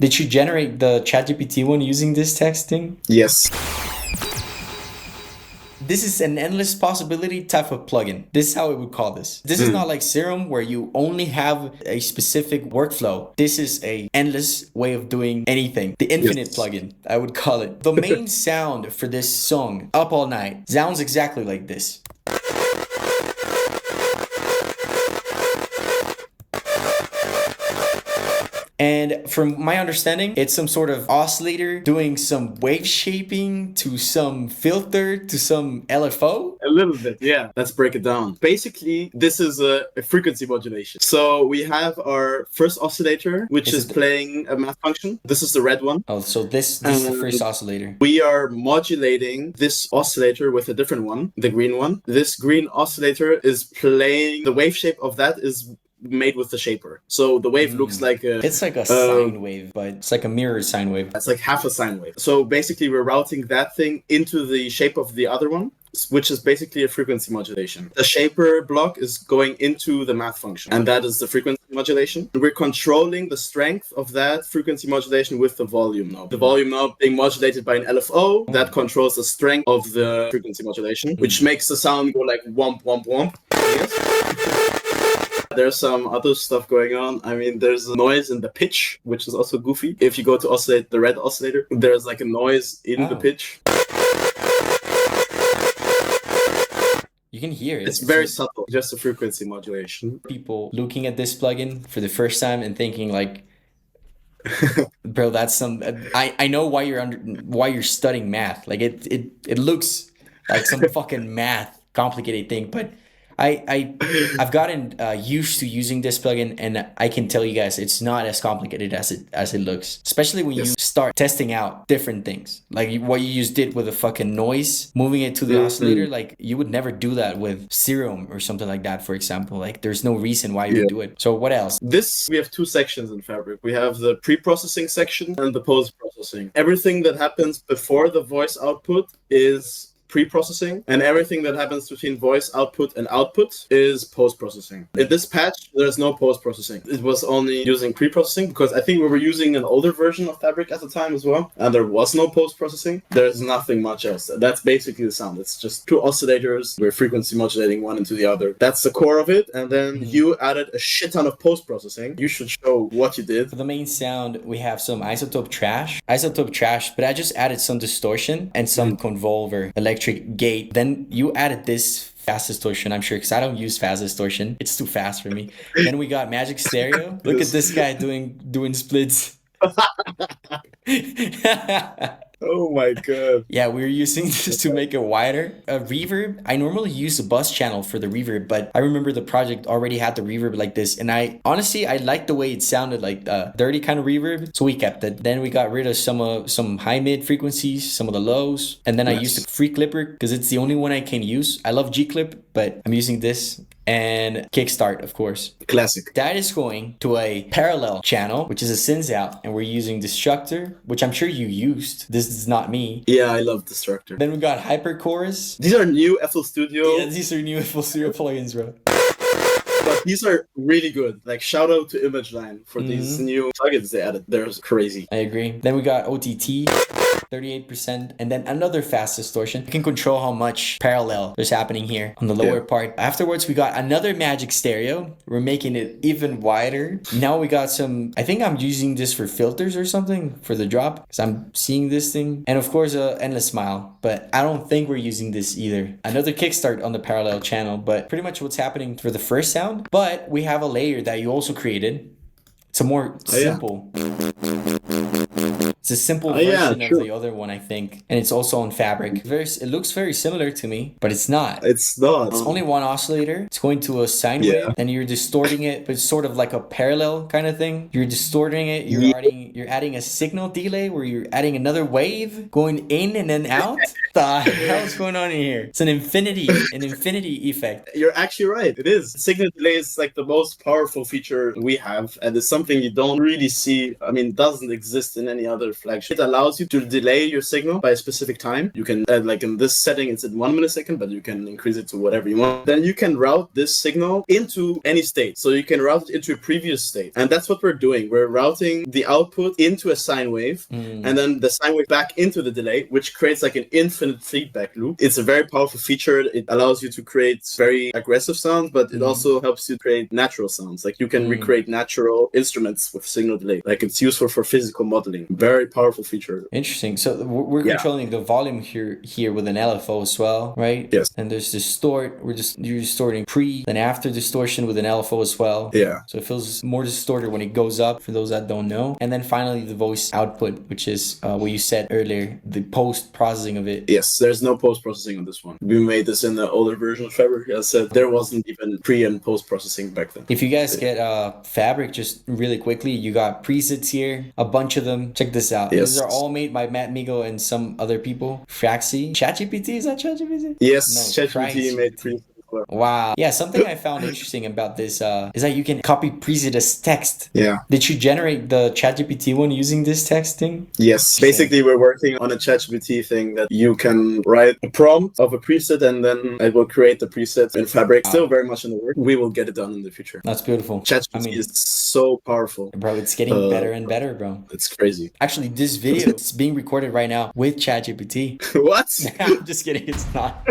Did you generate the ChatGPT one using this texting? Yes. This is an endless possibility type of plugin. This is how I would call this. This is not like Serum where you only have a specific workflow. This is a endless way of doing anything. The infinite plugin, I would call it. The main sound for this song, Up All Night, sounds exactly like this. And from my understanding, it's some sort of oscillator doing some wave shaping to some filter to some LFO. A little bit, yeah. Let's break it down. Basically, this is a frequency modulation. So we have our first oscillator, which is playing a math function. This is the red one. Oh, so this is the first oscillator. We are modulating this oscillator with a different one, the green one. This green oscillator is playing, the wave shape of that is made with the shaper. So the wave looks like a... It's like a sine wave, but it's like a mirror sine wave. It's like half a sine wave. So basically we're routing that thing into the shape of the other one, which is basically a frequency modulation. The shaper block is going into the math function, and that is the frequency modulation. We're controlling the strength of that frequency modulation with the volume knob. The volume knob being modulated by an LFO that controls the strength of the frequency modulation, which makes the sound go like womp, womp, womp. Yes. There's some other stuff going on. I mean, there's a noise in the pitch, which is also goofy. If you go to oscillate the red oscillator, there's like a noise in the pitch. You can hear it. It's very subtle, just a frequency modulation. People looking at this plugin for the first time and thinking like, bro, that's some... I know why you're studying math. Like it looks like some fucking math complicated thing, but I've gotten used to using this plugin, and I can tell you guys it's not as complicated as it looks. Especially when you start testing out different things, like what you just did with a fucking noise, moving it to the oscillator. Like you would never do that with Serum or something like that, for example. Like there's no reason why you would do it. So what else? We have two sections in Fabrik. We have the pre-processing section and the post-processing. Everything that happens before the voice output is pre-processing, and everything that happens between voice output and output is post-processing. In this patch, there's no post-processing. It was only using pre-processing because I think we were using an older version of Fabrik at the time as well, and there was no post-processing. There's nothing much else. That's basically the sound. It's just two oscillators. We're frequency modulating one into the other. That's the core of it, and then you added a shit ton of post-processing. You should show what you did. For the main sound, we have some isotope trash, but I just added some distortion and some convolver, electric gate. Then you added this fast distortion, I'm sure, because I don't use fast distortion. It's too fast for me. Then we got magic stereo. Look at this guy doing splits. Oh my god. Yeah, we were using this to make it wider. A reverb, I normally use a bus channel for the reverb, but I remember the project already had the reverb like this, and I liked the way it sounded, like dirty kind of reverb, so we kept it. Then we got rid of some high mid frequencies, some of the lows, and then I used the free clipper because it's the only one I can use. I love G clip, but I'm using this. And kickstart, of course. Classic. That is going to a parallel channel, which is a synth out, and we're using Destructor, which I'm sure you used. This is not me. Yeah, I love Destructor. Then we got Hyper Chorus. These are new FL Studio. Yeah, these are new FL Studio plugins, bro. But these are really good. Like, shout out to ImageLine for these new plugins they added. They're crazy. I agree. Then we got OTT. 38%, and then another fast distortion. You can control how much parallel there's happening here on the lower part. Afterwards, we got another magic stereo. We're making it even wider. Now we got some, I think I'm using this for filters or something for the drop, because I'm seeing this thing. And of course, Endless Smile, but I don't think we're using this either. Another kickstart on the parallel channel, but pretty much what's happening for the first sound. But we have a layer that you also created. It's a more simple. It's a simple version of the other one, I think. And it's also on Fabrik. It looks very similar to me, but it's not. It's not. It's only one oscillator. It's going to a sine wave, and you're distorting it, but it's sort of like a parallel kind of thing. You're distorting it. You're adding a signal delay where you're adding another wave going in and then out. What the hell is going on in here? It's an infinity effect. You're actually right. It is. Signal delay is like the most powerful feature we have, and it's something you don't really see. I mean, it doesn't exist in any other modular flagship. It allows you to delay your signal by a specific time. You can, like in this setting, it's at 1 millisecond, but you can increase it to whatever you want. Then you can route this signal into any state. So you can route it into a previous state. And that's what we're doing. We're routing the output into a sine wave, and then the sine wave back into the delay, which creates like an infinite feedback loop. It's a very powerful feature. It allows you to create very aggressive sounds, but it also helps you create natural sounds. Like you can recreate natural instruments with signal delay. Like it's useful for physical modeling. Very powerful feature. Interesting. So we're controlling the volume here with an LFO as well, right? Yes. And there's distort. You're distorting pre, then after distortion with an LFO as well. Yeah. So it feels more distorted when it goes up, for those that don't know. And then finally the voice output, which is what you said earlier, the post-processing of it. Yes, there's no post-processing on this one. We made this in the older version of Fabrik. As I said, there wasn't even pre- and post-processing back then. If you guys get Fabrik, just really quickly, you got presets here, a bunch of them. Check this out. Yes. These are all made by Mad Miguel and some other people. Fraxi. ChatGPT? Is that ChatGPT? Yes, No, ChatGPT made presets. Wow. Yeah, something I found interesting about this is that you can copy preset as text. Yeah. Did you generate the ChatGPT one using this text thing? Yes. Basically, we're working on a ChatGPT thing that you can write a prompt of a preset and then it will create the preset in Fabrik. Still very much in the work. We will get it done in the future. That's beautiful. ChatGPT is so powerful. Bro, it's getting better and better, bro. It's crazy. Actually, this video is being recorded right now with ChatGPT. What? I'm just kidding. It's not.